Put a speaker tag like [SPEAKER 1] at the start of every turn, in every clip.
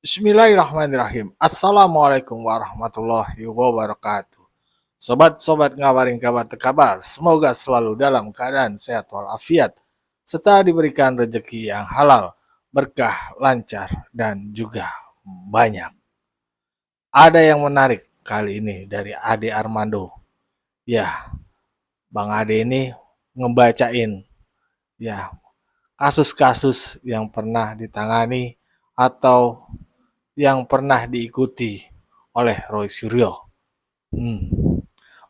[SPEAKER 1] Bismillahirrahmanirrahim. Assalamualaikum warahmatullahi wabarakatuh. Sobat-sobat ngabarin kabar terkabar, semoga selalu dalam keadaan sehat walafiat, serta diberikan rezeki yang halal, berkah, lancar, dan juga banyak. Ada yang menarik kali ini dari Ade Armando. Ya, Bang Ade ini ngebacain ya kasus-kasus yang pernah ditangani atau yang pernah diikuti oleh Roy Suryo. Hmm.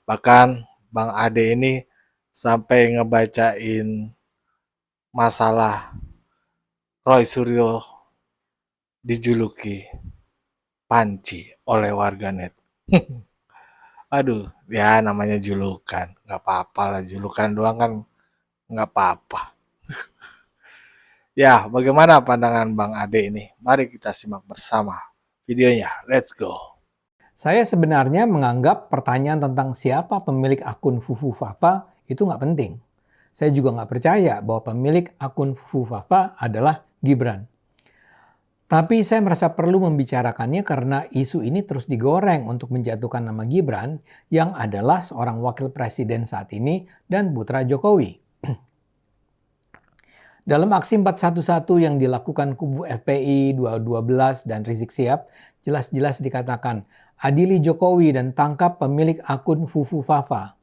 [SPEAKER 1] Bahkan Bang Ade ini sampai ngebacain masalah Roy Suryo dijuluki Panci oleh warganet. Aduh, ya namanya julukan, nggak apa-apa lah, julukan doang kan nggak apa-apa. Ya, bagaimana pandangan Bang Ade ini? Mari kita simak bersama videonya. Let's go.
[SPEAKER 2] Saya sebenarnya menganggap pertanyaan tentang siapa pemilik akun Fufu Fafa itu nggak penting. Saya juga nggak percaya bahwa pemilik akun Fufu Fafa adalah Gibran. Tapi saya merasa perlu membicarakannya karena isu ini terus digoreng untuk menjatuhkan nama Gibran yang adalah seorang wakil presiden saat ini dan putra Jokowi. Dalam aksi 411 yang dilakukan kubu FPI 2012 dan Rizik Sihab, jelas-jelas dikatakan, adili Jokowi dan tangkap pemilik akun Fufu Fafa.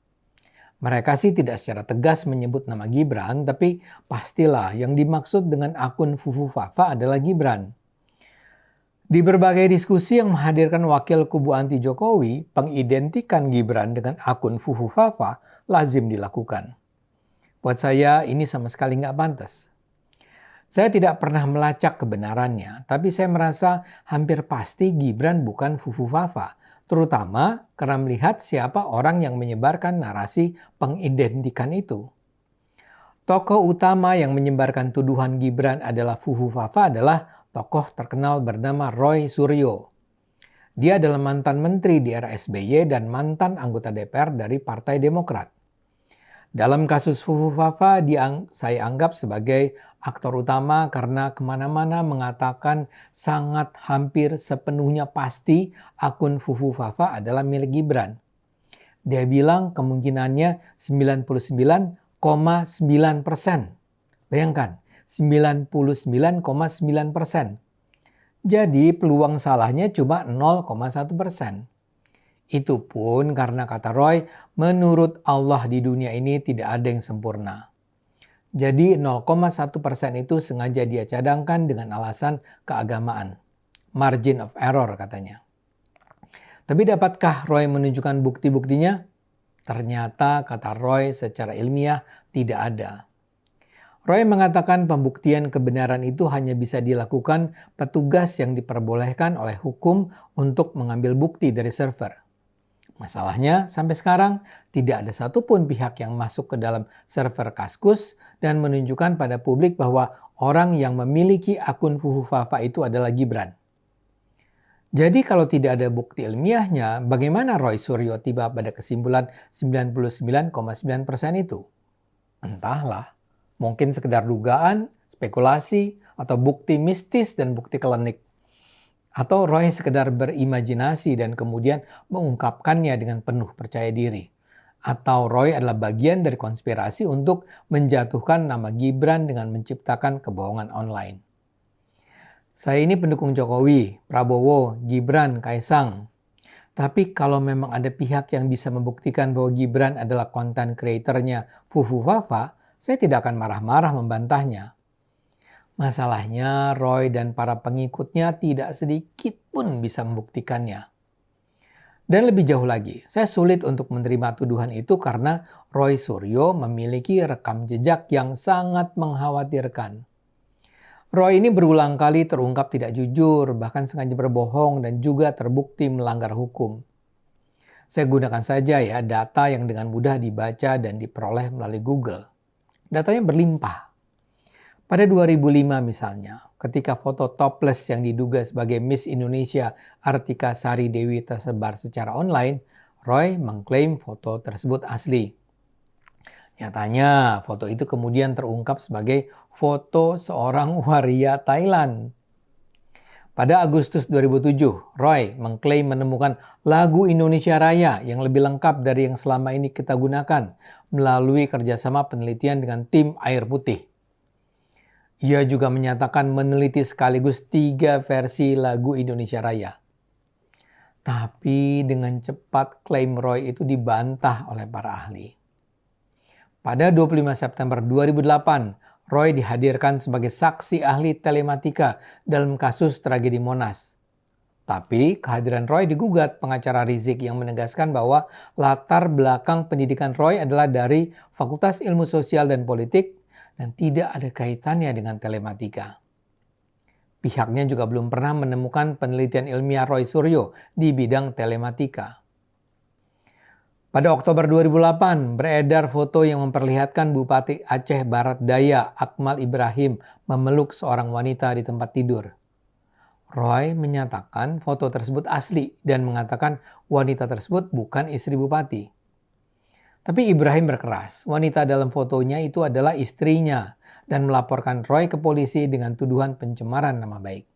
[SPEAKER 2] Mereka sih tidak secara tegas menyebut nama Gibran, tapi pastilah yang dimaksud dengan akun Fufu Fafa adalah Gibran. Di berbagai diskusi yang menghadirkan wakil kubu anti Jokowi, pengidentikan Gibran dengan akun Fufu Fafa lazim dilakukan. Buat saya ini sama sekali nggak pantas. Saya tidak pernah melacak kebenarannya, tapi saya merasa hampir pasti Gibran bukan Fufu Fafa, terutama karena melihat siapa orang yang menyebarkan narasi pengidentikan itu. Tokoh utama yang menyebarkan tuduhan Gibran adalah Fufu Fafa adalah tokoh terkenal bernama Roy Suryo. Dia adalah mantan menteri di era SBY dan mantan anggota DPR dari Partai Demokrat. Dalam kasus Fufu Fafa, saya anggap sebagai aktor utama karena kemana-mana mengatakan sangat hampir sepenuhnya pasti akun Fufu Fafa adalah milik Gibran. Dia bilang kemungkinannya 99,9%. Bayangkan, 99,9%. Jadi peluang salahnya cuma 0,1%. Itu pun karena kata Roy, menurut Allah di dunia ini tidak ada yang sempurna. Jadi 0,1% itu sengaja dia cadangkan dengan alasan keagamaan. Margin of error katanya. Tapi dapatkah Roy menunjukkan bukti-buktinya? Ternyata kata Roy secara ilmiah tidak ada. Roy mengatakan pembuktian kebenaran itu hanya bisa dilakukan petugas yang diperbolehkan oleh hukum untuk mengambil bukti dari server. Masalahnya, sampai sekarang tidak ada satupun pihak yang masuk ke dalam server Kaskus dan menunjukkan pada publik bahwa orang yang memiliki akun Fufu Fafa itu adalah Gibran. Jadi kalau tidak ada bukti ilmiahnya, bagaimana Roy Suryo tiba pada kesimpulan 99,9% itu? Entahlah, mungkin sekedar dugaan, spekulasi, atau bukti mistis dan bukti klinik. Atau Roy sekedar berimajinasi dan kemudian mengungkapkannya dengan penuh percaya diri. Atau Roy adalah bagian dari konspirasi untuk menjatuhkan nama Gibran dengan menciptakan kebohongan online. Saya ini pendukung Jokowi, Prabowo, Gibran, Kaisang. Tapi kalau memang ada pihak yang bisa membuktikan bahwa Gibran adalah konten kreatornya Fufu Fafa, saya tidak akan marah-marah membantahnya. Masalahnya Roy dan para pengikutnya tidak sedikit pun bisa membuktikannya. Dan lebih jauh lagi, saya sulit untuk menerima tuduhan itu karena Roy Suryo memiliki rekam jejak yang sangat mengkhawatirkan. Roy ini berulang kali terungkap tidak jujur, bahkan sengaja berbohong dan juga terbukti melanggar hukum. Saya gunakan saja ya data yang dengan mudah dibaca dan diperoleh melalui Google. Datanya berlimpah. Pada 2005 misalnya, ketika foto topless yang diduga sebagai Miss Indonesia Artika Sari Dewi tersebar secara online, Roy mengklaim foto tersebut asli. Nyatanya, foto itu kemudian terungkap sebagai foto seorang waria Thailand. Pada Agustus 2007, Roy mengklaim menemukan lagu Indonesia Raya yang lebih lengkap dari yang selama ini kita gunakan melalui kerjasama penelitian dengan tim Air Putih. Ia juga menyatakan meneliti sekaligus 3 versi lagu Indonesia Raya. Tapi dengan cepat klaim Roy itu dibantah oleh para ahli. Pada 25 September 2008, Roy dihadirkan sebagai saksi ahli telematika dalam kasus tragedi Monas. Tapi kehadiran Roy digugat pengacara Rizik yang menegaskan bahwa latar belakang pendidikan Roy adalah dari Fakultas Ilmu Sosial dan Politik dan tidak ada kaitannya dengan telematika. Pihaknya juga belum pernah menemukan penelitian ilmiah Roy Suryo di bidang telematika. Pada Oktober 2008, beredar foto yang memperlihatkan Bupati Aceh Barat Daya Akmal Ibrahim memeluk seorang wanita di tempat tidur. Roy menyatakan foto tersebut asli dan mengatakan wanita tersebut bukan istri Bupati. Tapi Ibrahim berkeras, wanita dalam fotonya itu adalah istrinya dan melaporkan Roy ke polisi dengan tuduhan pencemaran nama baik.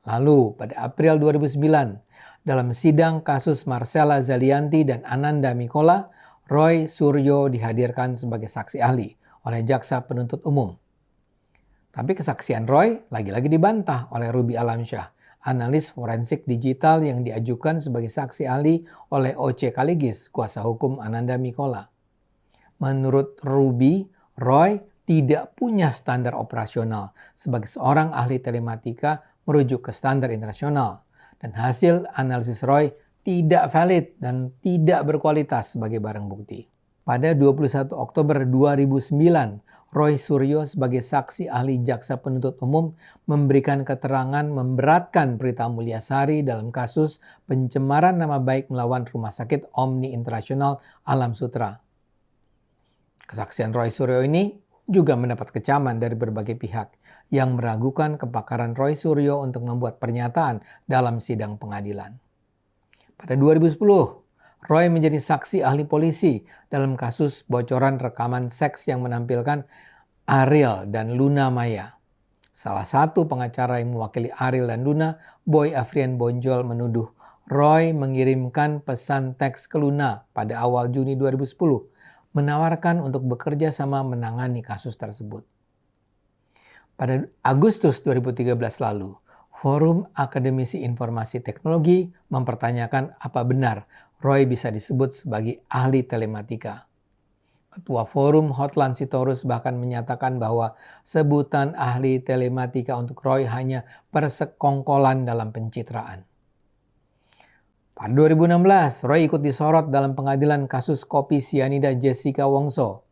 [SPEAKER 2] Lalu pada April 2009, dalam sidang kasus Marcella Zalianti dan Ananda Mikola, Roy Suryo dihadirkan sebagai saksi ahli oleh jaksa penuntut umum. Tapi kesaksian Roy lagi-lagi dibantah oleh Ruby Alamsyah, analis forensik digital yang diajukan sebagai saksi ahli oleh O.C. Kaligis, kuasa hukum Ananda Mikola. Menurut Ruby, Roy tidak punya standar operasional sebagai seorang ahli telematika merujuk ke standar internasional. Dan hasil analisis Roy tidak valid dan tidak berkualitas sebagai barang bukti. Pada 21 Oktober 2009, Roy Suryo sebagai saksi ahli jaksa penuntut umum memberikan keterangan memberatkan Prita Mulyasari dalam kasus pencemaran nama baik melawan Rumah Sakit Omni Internasional Alam Sutra. Kesaksian Roy Suryo ini juga mendapat kecaman dari berbagai pihak yang meragukan kepakaran Roy Suryo untuk membuat pernyataan dalam sidang pengadilan. Pada 2010, Roy menjadi saksi ahli polisi dalam kasus bocoran rekaman seks yang menampilkan Ariel dan Luna Maya. Salah satu pengacara yang mewakili Ariel dan Luna, Boy Afrian Bonjol, menuduh Roy mengirimkan pesan teks ke Luna pada awal Juni 2010, menawarkan untuk bekerja sama menangani kasus tersebut. Pada Agustus 2013 lalu, Forum Akademisi Informasi Teknologi mempertanyakan apa benar Roy bisa disebut sebagai ahli telematika. Ketua Forum Hotlan Sitorus bahkan menyatakan bahwa sebutan ahli telematika untuk Roy hanya persekongkolan dalam pencitraan. Pada 2016, Roy ikut disorot dalam pengadilan kasus kopi sianida Jessica Wongso.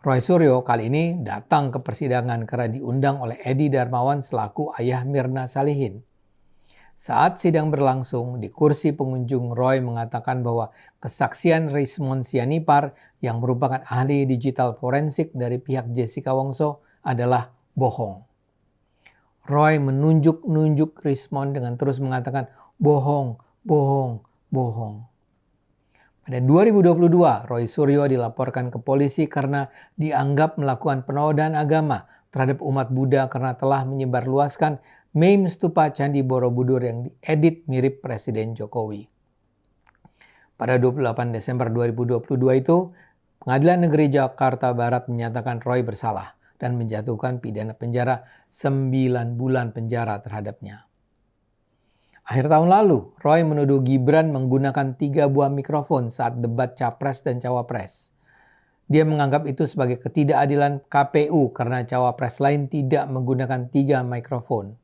[SPEAKER 2] Roy Suryo kali ini datang ke persidangan karena diundang oleh Edi Darmawan selaku ayah Mirna Salihin. Saat sidang berlangsung, di kursi pengunjung Roy mengatakan bahwa kesaksian Rismond Sianipar yang merupakan ahli digital forensik dari pihak Jessica Wongso adalah bohong. Roy menunjuk-nunjuk Rismond dengan terus mengatakan bohong. Pada 2022, Roy Suryo dilaporkan ke polisi karena dianggap melakukan penodaan agama terhadap umat Buddha karena telah menyebarluaskan meme stupa Candi Borobudur yang diedit mirip Presiden Jokowi. Pada 28 Desember 2022 itu, Pengadilan Negeri Jakarta Barat menyatakan Roy bersalah dan menjatuhkan pidana penjara 9 bulan penjara terhadapnya. Akhir tahun lalu, Roy menuduh Gibran menggunakan 3 buah mikrofon saat debat Capres dan Cawapres. Dia menganggap itu sebagai ketidakadilan KPU karena Cawapres lain tidak menggunakan 3 mikrofon.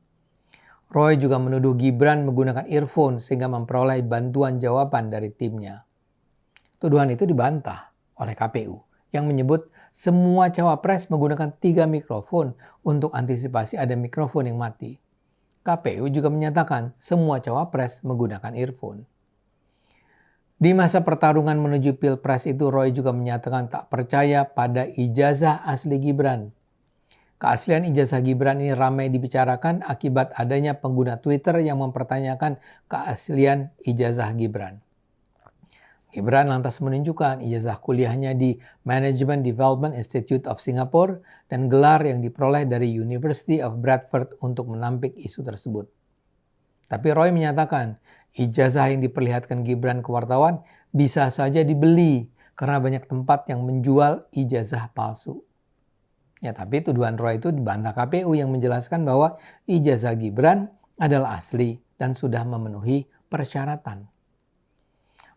[SPEAKER 2] Roy juga menuduh Gibran menggunakan earphone sehingga memperoleh bantuan jawaban dari timnya. Tuduhan itu dibantah oleh KPU yang menyebut semua Cawapres menggunakan 3 mikrofon untuk antisipasi ada mikrofon yang mati. KPU juga menyatakan semua Cawapres menggunakan earphone. Di masa pertarungan menuju Pilpres itu, Roy juga menyatakan tak percaya pada ijazah asli Gibran. Keaslian ijazah Gibran ini ramai dibicarakan akibat adanya pengguna Twitter yang mempertanyakan keaslian ijazah Gibran. Gibran lantas menunjukkan ijazah kuliahnya di Management Development Institute of Singapore dan gelar yang diperoleh dari University of Bradford untuk menampik isu tersebut. Tapi Roy menyatakan ijazah yang diperlihatkan Gibran ke wartawan bisa saja dibeli karena banyak tempat yang menjual ijazah palsu. Ya, tapi tuduhan Roy itu dibantah KPU yang menjelaskan bahwa ijazah Gibran adalah asli dan sudah memenuhi persyaratan.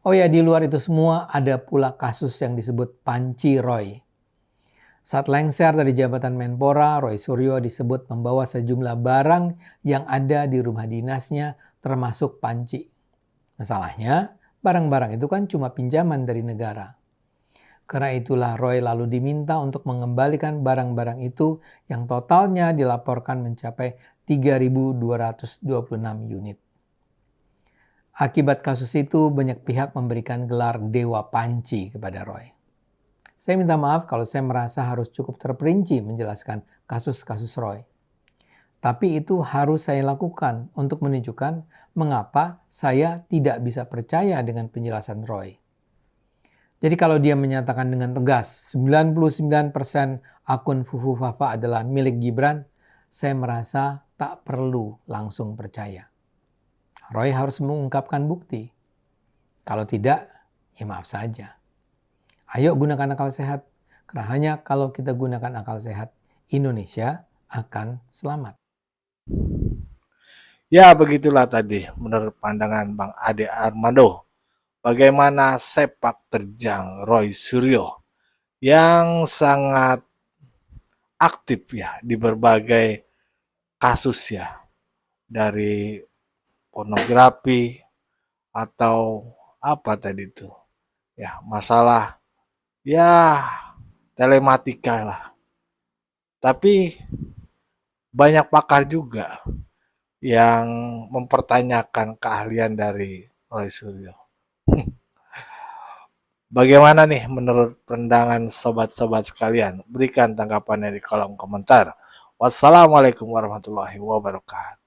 [SPEAKER 2] Oh ya, di luar itu semua ada pula kasus yang disebut Panci Roy. Saat lengser dari jabatan Menpora, Roy Suryo disebut membawa sejumlah barang yang ada di rumah dinasnya termasuk panci. Masalahnya, barang-barang itu kan cuma pinjaman dari negara. Karena itulah Roy lalu diminta untuk mengembalikan barang-barang itu yang totalnya dilaporkan mencapai 3.226 unit. Akibat kasus itu banyak pihak memberikan gelar Dewa Panci kepada Roy. Saya minta maaf kalau saya merasa harus cukup terperinci menjelaskan kasus-kasus Roy. Tapi itu harus saya lakukan untuk menunjukkan mengapa saya tidak bisa percaya dengan penjelasan Roy. Jadi kalau dia menyatakan dengan tegas 99% akun Fufu Fafa adalah milik Gibran, saya merasa tak perlu langsung percaya. Roy harus mengungkapkan bukti. Kalau tidak, ya maaf saja. Ayo gunakan akal sehat, karena hanya kalau kita gunakan akal sehat, Indonesia akan selamat.
[SPEAKER 1] Ya begitulah tadi menurut pandangan Bang Ade Armando. Bagaimana sepak terjang Roy Suryo yang sangat aktif ya di berbagai kasus ya. Dari pornografi atau apa tadi itu. Ya, masalah ya telematika lah. Tapi banyak pakar juga yang mempertanyakan keahlian dari Roy Suryo. Bagaimana nih menurut pandangan sobat-sobat sekalian? Berikan tanggapannya di kolom komentar. Wassalamualaikum warahmatullahi wabarakatuh.